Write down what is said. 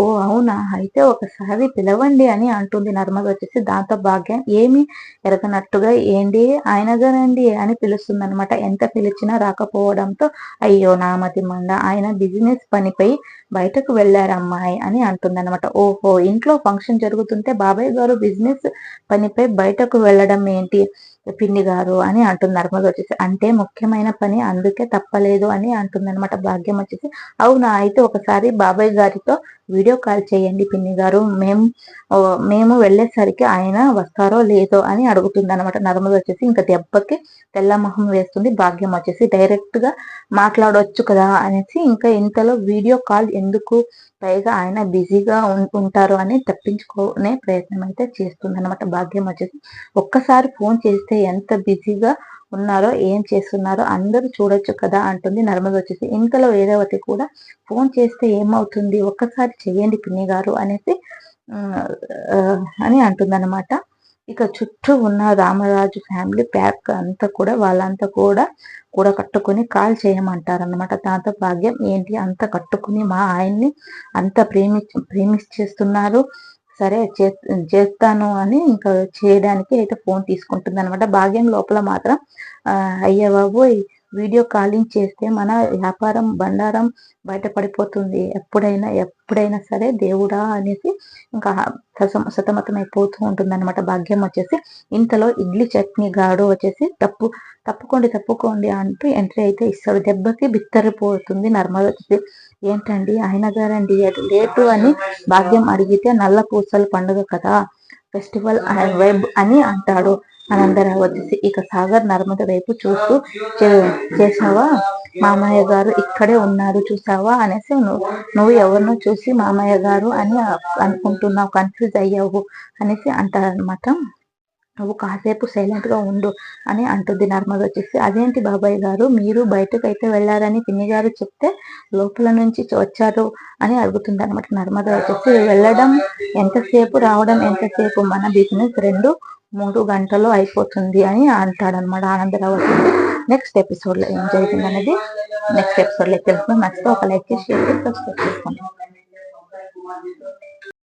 ఓ అవునా! అయితే ఒకసారి పిలవండి అని అంటుంది నర్మద వచ్చేసి. దాంతో భాగ్యం ఏమి ఎరగనట్టుగా ఏండి ఆయన గారండి అని పిలుస్తుందనమాట. ఎంత పిలిచినా రాకపోవడంతో అయ్యో నా మతి మండ ఆయన బిజినెస్ పనిపై బయటకు వెళ్లారమ్మాయి అని అంటుందన్నమాట. ఓహో! ఇంట్లో ఫంక్షన్ జరుగుతుంటే బాబాయ్ గారు బిజినెస్ పనిపై బయటకు వెళ్ళడం ఏంటి పిన్ని గారు అని అంటుంది నర్మద వచ్చేసి. అంటే ముఖ్యమైన పని అందుకే తప్పలేదు అని అంటుందన్నమాట భాగ్యం వచ్చేసి. అవునా! అయితే ఒకసారి బాబాయ్ గారితో వీడియో కాల్ చేయండి పిన్ని గారు మేము వెళ్ళేసరికి ఆయన వస్తారో లేదో అని అడుగుతుంది అనమాట నర్మద వచ్చేసి. ఇంకా దెబ్బకి తెల్ల మొహం వేస్తుంది భాగ్యం వచ్చేసి. డైరెక్ట్ గా మాట్లాడొచ్చు కదా అనేసి ఇంకా ఇంతలో వీడియో కాల్ ఎందుకు, పైగా ఆయన బిజీగా ఉంటారు అని తప్పించుకునే ప్రయత్నం అయితే చేస్తుంది అనమాట భాగ్యం వచ్చేసి. ఒక్కసారి ఫోన్ చేస్తే ఎంత బిజీగా ఉన్నారో ఏం చేస్తున్నారో అందరూ చూడొచ్చు కదా అంటుంది నర్మద వచ్చేసి. ఇంతలో వేదవతి కూడా ఫోన్ చేస్తే ఏమవుతుంది ఒక్కసారి చెయ్యండి పిన్ని గారు అనేసి అని అంటుందన్నమాట. ఇక చుట్టూ ఉన్న రామరాజు ఫ్యామిలీ ప్యాక్ అంతా కూడా వాళ్ళంతా కూడా కట్టుకుని కాల్ చేయమంటారన్నమాట. దాంతో భాగ్యం ఏంటి అంత కట్టుకుని మా ఆయన్ని అంత ప్రేమించేస్తున్నారు, సరే చేస్తాను అని ఇంకా చేయడానికి అయితే ఫోన్ తీసుకుంటుంది అనమాట. భాగ్యం లోపల మాత్రం అయ్య బాబోయ్ వీడియో కాలింగ్ చేస్తే మన వ్యాపారం బండారం బయటపడిపోతుంది, ఎప్పుడైనా సరే దేవుడా అనేసి ఇంకా సతమతం అయిపోతూ ఉంటుంది అనమాట భాగ్యం వచ్చేసి. ఇంతలో ఇడ్లీ చట్నీ గాడు వచ్చేసి తప్పుకోండి అంటూ ఎంట్రీ అయితే ఇస్తాడు. దెబ్బకి బిత్తరిపోతుంది నర్మద వచ్చేసి. ఏంటండి ఆయన గారండి లేటు అని భాగ్యం అడిగితే నల్ల పూసల పండుగ కదా ఫెస్టివల్ వైబ్ అని అంటాడు ఆనందరావు వచ్చేసి. ఇక సాగర్ నర్మద వైపు చూస్తూ చేసావా మామయ్య గారు ఇక్కడే ఉన్నారు చూసావా అనేసి నువ్వు ఎవరినో చూసి మామయ్య గారు అని అనుకుంటున్నావు, కన్ఫ్యూజ్ అయ్యావు అనేసి అంటారనమాట. నువ్వు కాసేపు సైలెంట్ గా ఉండు అని అంటుంది నర్మద వచ్చేసి. అదేంటి బాబాయ్ గారు మీరు బయటకు అయితే వెళ్ళారని పిన్ని గారు చెప్తే లోపల నుంచి వచ్చారు అని అడుగుతుంది అనమాట నర్మద వచ్చేసి. వెళ్ళడం ఎంతసేపు రావడం ఎంతసేపు, మన బిజినెస్ 2-3 గంటల్లో అయిపోతుంది అని అంటాడనమాట ఆనందరావు వచ్చేసి. నెక్స్ట్ ఎపిసోడ్ లో ఏం జరిగింది అనేది నెక్స్ట్ ఎపిసోడ్ లో తెలుసుకుని నచ్చితే ఒక లైక్ చేసి షేర్ చేసి సబ్స్క్రైబ్ చేసుకోండి.